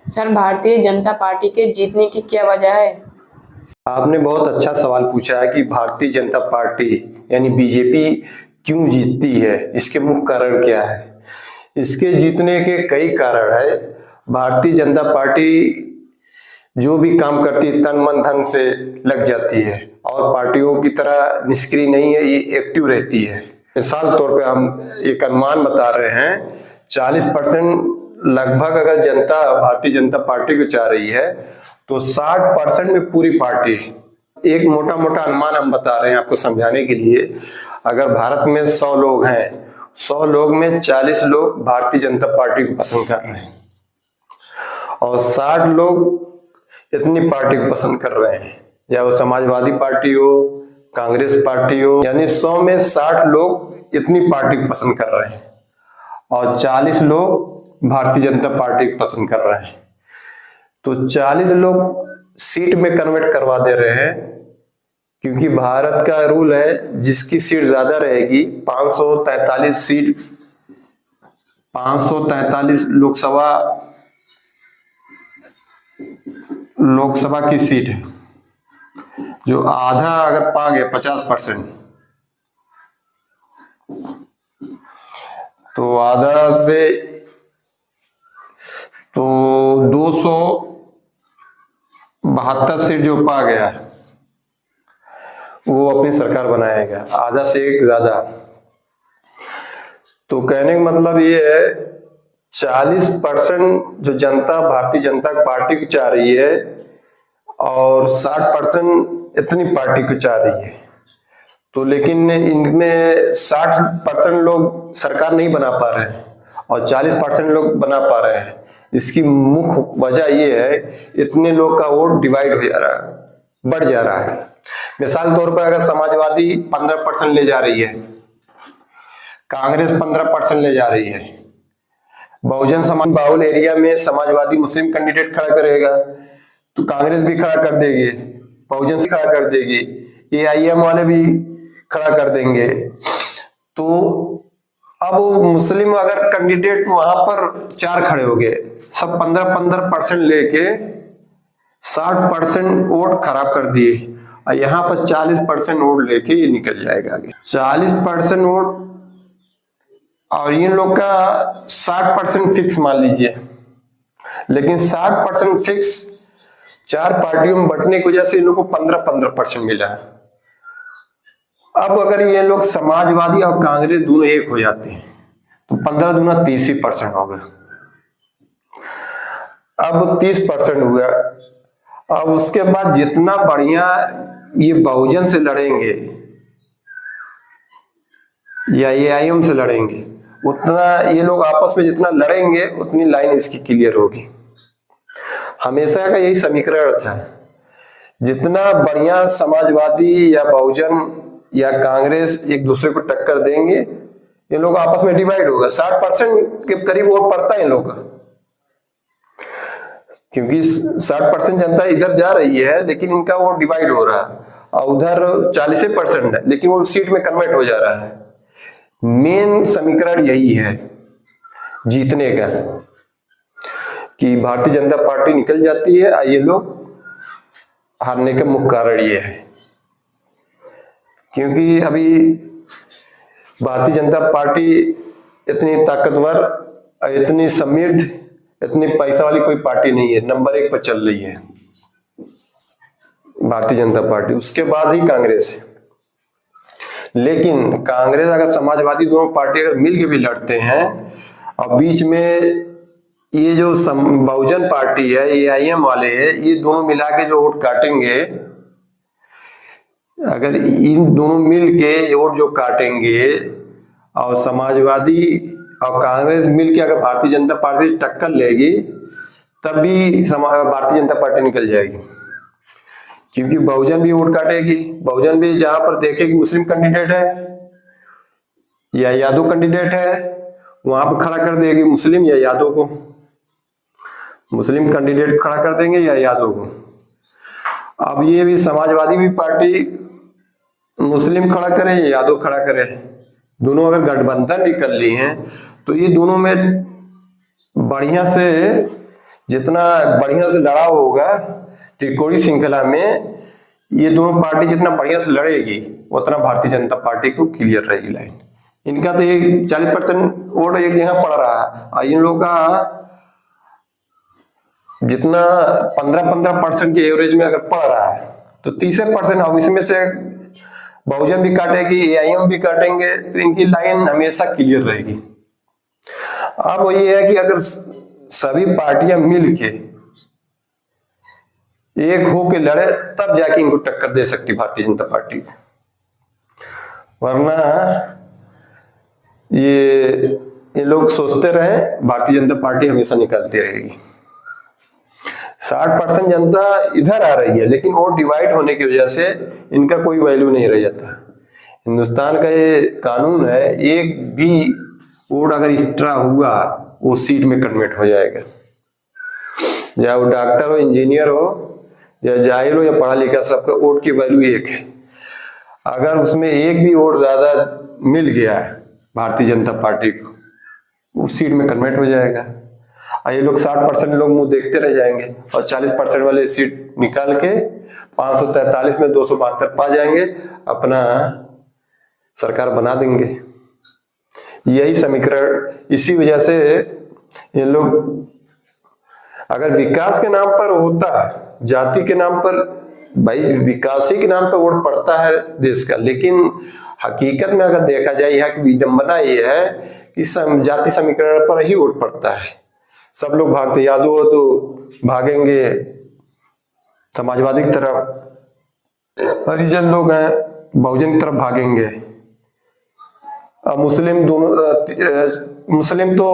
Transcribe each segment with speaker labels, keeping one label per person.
Speaker 1: Sir, Bharatiya Janata party के जीतने की क्या वजह है?
Speaker 2: आपने बहुत अच्छा सवाल पूछा है कि भारतीय जनता पार्टी यानी बीजेपी क्यों जीतती है, इसके मुख्य कारण क्या है। इसके जीतने के कई कारण है। भारतीय जनता पार्टी जो भी काम करती है तन मन धन से लग जाती है और पार्टियों की तरह निष्क्रिय नहीं है, ये एक्टिव रहती है। मिसाल तौर पे हम एक अनुमान बता रहे हैं, 40% लगभग अगर जनता भारतीय जनता पार्टी को चाह रही है तो 60% में पूरी पार्टी। एक मोटा मोटा अनुमान हम बता रहे हैं आपको समझाने के लिए। अगर भारत में 100 लोग हैं, 100 लोग में 40 लोग भारतीय जनता पार्टी को पसंद कर रहे हैं और 60 लोग इतनी पार्टी को पसंद कर रहे हैं, या वो समाजवादी पार्टी हो, कांग्रेस पार्टी हो, यानी 100 में 60 लोग इतनी पार्टी को पसंद कर रहे हैं और 40 लोग भारतीय जनता पार्टी को पसंद कर रहे हैं। तो 40 लोग सीट में कन्वर्ट करवा दे रहे हैं, क्योंकि भारत का रूल है जिसकी सीट ज्यादा रहेगी, 543 सीट, 543 लोकसभा की सीट है, जो आधा अगर पा गए 50%, तो आधा से तो 272 सीट जो पा गया वो अपनी सरकार बनाएगा, आधा से एक ज्यादा। तो कहने का मतलब ये है 40% जो जनता भारतीय जनता पार्टी को चाह रही है और 60% इतनी पार्टी को चाह रही है। तो लेकिन इनमें 60% लोग सरकार नहीं बना पा रहे हैं और 40% लोग बना पा रहे हैं। इसकी मुख्य वजह ये है, इतने लोग का वोट डिवाइड हो जा रहा है, बढ़ जा रहा है। मिसाल तौर पर अगर समाजवादी 15% ले जा रही है, कांग्रेस 15% ले जा रही है, बहुजन समाज बाहुल एरिया में समाजवादी मुस्लिम कैंडिडेट खड़ा करेगा तो कांग्रेस भी खड़ा कर देगी, बहुजन से खड़ा कर देगी, AIM वाले भी खड़ा कर देंगे। तो अब मुस्लिम अगर कैंडिडेट वहां पर 4 खड़े हो गए, सब 15% लेके 60% वोट खराब कर दिए और यहाँ पर 40% वोट लेके ये निकल जाएगा आगे। 40% वोट और इन लोग का 60% फिक्स मान लीजिए, लेकिन 60% फिक्स 4 पार्टियों में बंटने की वजह से इन लोग को 15% मिला है। अब अगर ये लोग समाजवादी और कांग्रेस दोनों एक हो जाते हैं तो 15 दूना 30% हो गया। अब 30% हुआ। अब उसके बाद जितना बढ़िया ये बहुजन से लड़ेंगे या AIM से लड़ेंगे, उतना ये लोग आपस में जितना लड़ेंगे उतनी लाइन इसकी क्लियर होगी। हमेशा का यही समीकरण था, जितना बढ़िया समाजवादी या बहुजन या कांग्रेस एक दूसरे को टक्कर देंगे, ये लोग आपस में डिवाइड होगा। 60% के करीब वोट पड़ता है इन लोग का, क्योंकि 60% जनता इधर जा रही है लेकिन इनका वोट डिवाइड हो रहा है और उधर 40% है लेकिन वो सीट में कन्वर्ट हो जा रहा है। मेन समीकरण यही है जीतने का, कि भारतीय जनता पार्टी निकल जाती है और ये लोग हारने का मुख्य कारण ये है। क्योंकि अभी भारतीय जनता पार्टी इतनी ताकतवर, इतनी समृद्ध, इतनी पैसा वाली कोई पार्टी नहीं है। नंबर 1 पर चल रही है भारतीय जनता पार्टी, उसके बाद ही कांग्रेस है। लेकिन कांग्रेस अगर समाजवादी दोनों पार्टी अगर मिल के भी लड़ते हैं और बीच में ये जो बहुजन पार्टी है, AIM वाले है, ये दोनों मिला के जो वोट काटेंगे, अगर इन दोनों मिल के वोट जो काटेंगे और समाजवादी और कांग्रेस मिल के अगर भारतीय जनता पार्टी से टक्कर लेगी, तब भी भारतीय जनता पार्टी निकल जाएगी। क्योंकि बहुजन भी वोट काटेगी, बहुजन भी जहां पर देखेगी मुस्लिम कैंडिडेट है या यादव कैंडिडेट है, वहां पर खड़ा कर देगी मुस्लिम या यादव को, मुस्लिम कैंडिडेट खड़ा कर देंगे या यादव को। अब ये भी समाजवादी भी पार्टी मुस्लिम खड़ा करे या यादव खड़ा करे, दोनों अगर गठबंधन भी कर ली हैं तो ये दोनों में बढ़िया से जितना बढ़िया से लड़ा होगा त्रिकोणीय श्रृंखला में, ये दोनों पार्टी जितना बढ़िया से लड़ेगी उतना भारतीय जनता पार्टी को क्लियर रहेगी लाइन। इनका तो ये 40% वोट एक जगह पड़ रहा है और इन लोगों का जितना 15% के एवरेज में अगर पड़ रहा है तो 30%, अब इसमें से बहुजन भी काटेगी, AIM भी काटेंगे, तो इनकी लाइन हमेशा क्लियर रहेगी। अब ये है कि अगर सभी पार्टियां मिलके एक हो के लड़े तब जाके इनको टक्कर दे सकती भारतीय जनता पार्टी, वरना ये लोग सोचते रहे भारतीय जनता पार्टी हमेशा निकलती रहेगी। 60% जनता इधर आ रही है, लेकिन वोट डिवाइड होने की वजह से इनका कोई वैल्यू नहीं रह जाता। हिंदुस्तान का ये कानून है, एक भी वोट अगर एक्स्ट्रा हुआ वो सीट में कन्वर्ट हो जाएगा, चाहे वो डॉक्टर हो, इंजीनियर हो या जाहिर हो या पढ़ा लिखा, सबका वोट की वैल्यू एक है। अगर उसमें एक भी वोट ज्यादा मिल गया भारतीय जनता पार्टी को, वो सीट में कन्वर्ट हो जाएगा और ये लोग 60% लोग मुंह देखते रह जाएंगे और 40% वाले सीट निकाल के 543 में 272 पा जाएंगे, अपना सरकार बना देंगे। यही समीकरण, इसी वजह से ये लोग अगर विकास के नाम पर होता, जाति के नाम पर, भाई विकास ही के नाम पर वोट पड़ता है देश का, लेकिन हकीकत में अगर देखा जाए यहाँ की विडंबना ये है कि जाति समीकरण पर ही वोट पड़ता है। सब लोग भागते, यादव हो तो भागेंगे समाजवादी की तरफ, हरिजन लोग हैं बहुजन की तरफ भागेंगे, अब मुस्लिम दोनों, मुस्लिम तो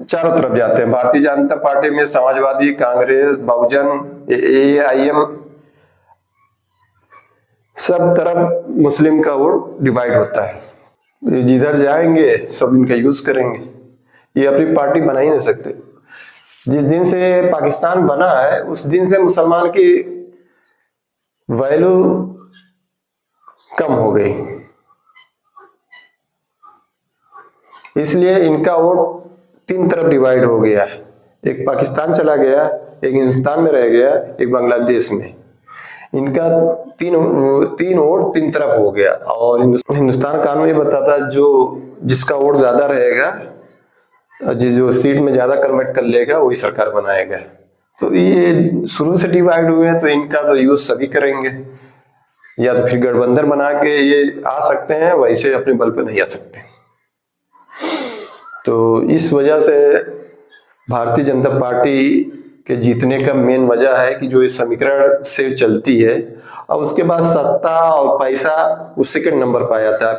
Speaker 2: चारों तरफ जाते हैं। भारतीय जनता पार्टी में समाजवादी, कांग्रेस, बहुजन, AIM, सब तरफ मुस्लिम का वोट डिवाइड होता है। जिधर जाएंगे सब इनका यूज करेंगे, ये अपनी पार्टी बना ही नहीं सकते। जिस दिन से पाकिस्तान बना है उस दिन से मुसलमान की वैल्यू कम हो गई, इसलिए इनका वोट 3 तरफ डिवाइड हो गया। एक पाकिस्तान चला गया, एक हिंदुस्तान में रह गया, एक बांग्लादेश में। इनका तीन वोट 3 तरफ हो गया। और हिंदुस्तान कानून ये बताता है जो जिसका वोट ज्यादा रहेगा, जो सीट में ज्यादा कन्वर्ट कर लेगा वही सरकार बनाएगा। तो ये शुरू से डिवाइड हुए हैं, तो इनका तो यूज सभी करेंगे, या तो फिर गठबंधन बना के ये आ सकते हैं, वैसे अपने बल पे नहीं आ सकते। तो इस वजह से भारतीय जनता पार्टी के जीतने का मेन वजह है कि जो इस समीकरण से चलती है, और उसके बाद सत्ता और पैसा उस सेकंड नंबर पर आ जाता है।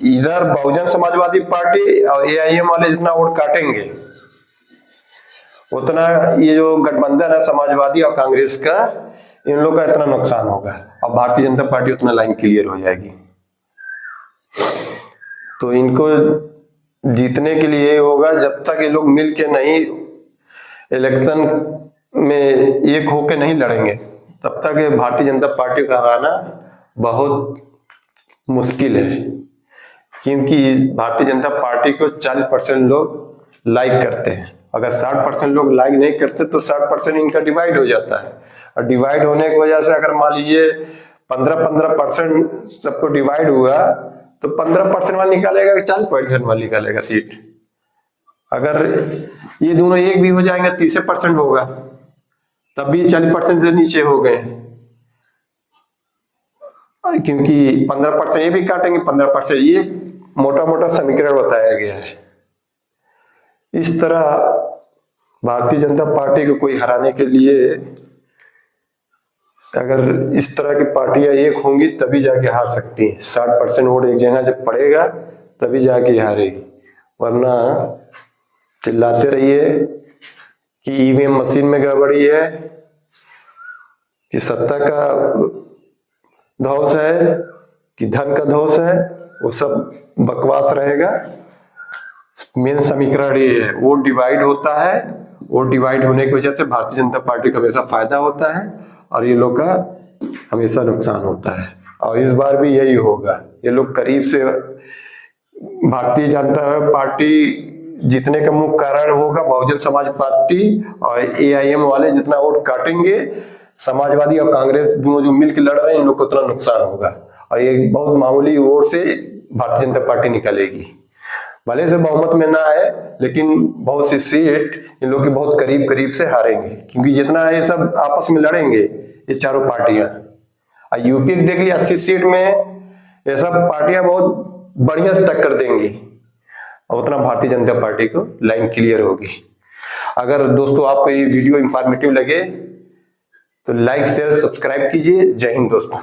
Speaker 2: इधर बहुजन समाजवादी पार्टी और AIM वाले जितना वोट काटेंगे उतना ये जो गठबंधन है समाजवादी और कांग्रेस का, इन लोग का इतना नुकसान होगा और भारतीय जनता पार्टी उतना लाइन क्लियर हो जाएगी। तो इनको जीतने के लिए ये होगा, जब तक ये लोग मिल के नहीं इलेक्शन में एक होके नहीं लड़ेंगे तब तक ये भारतीय जनता पार्टी का हराना बहुत मुश्किल है। क्योंकि भारतीय जनता पार्टी को 40% लोग लाइक करते हैं, अगर 60% लोग लाइक नहीं करते तो 60% इनका डिवाइड हो जाता है। और डिवाइड होने की वजह से अगर मान लीजिए 15% सबको डिवाइड हुआ तो 15% वाला निकालेगा, 40% वाला निकालेगा सीट। अगर ये दोनों एक भी हो जाएंगे 30% होगा, तब भी 40% से नीचे हो गए, क्योंकि 15% ये भी काटेंगे, 15% ये, मोटा मोटा समीकरण बताया गया है। इस तरह भारतीय जनता पार्टी को कोई हराने के लिए अगर इस तरह की पार्टियां एक होंगी तभी जाके हार सकती हैं। 60% वोट एक जगह जब पड़ेगा तभी जाके हारेगी, वरना चिल्लाते रहिए कि EVM मशीन में गड़बड़ी है, कि सत्ता का धौस है, कि धन का धौस है, वो सब बकवास रहेगा। मेन समीकरण ये है, वोट डिवाइड होता है, वोट डिवाइड होने की वजह से भारतीय जनता पार्टी को हमेशा फायदा होता है और ये लोग का हमेशा नुकसान होता है। और इस बार भी यही होगा। ये लोग करीब से भारतीय जनता पार्टी जीतने का मुख्य कारण होगा बहुजन समाज पार्टी और AIM वाले जितना वोट काटेंगे, समाजवादी और कांग्रेस दोनों जो मिलकर लड़ रहे हैं इन लोग को उतना नुकसान होगा और ये बहुत मामूली वोट से भारतीय जनता पार्टी निकलेगी। भले से बहुमत में ना आए लेकिन बहुत सी सीट इन लोग के बहुत करीब करीब से हारेंगे, क्योंकि जितना ये सब आपस में लड़ेंगे ये चारों पार्टियां। और यूपी देख लिया 80 सीट में ये सब पार्टियां बहुत बढ़िया से टक्कर देंगी और उतना भारतीय जनता पार्टी को लाइन क्लियर होगी। अगर दोस्तों आपको ये वीडियो इंफॉर्मेटिव लगे तो लाइक शेयर सब्सक्राइब कीजिए। जय हिंद दोस्तों।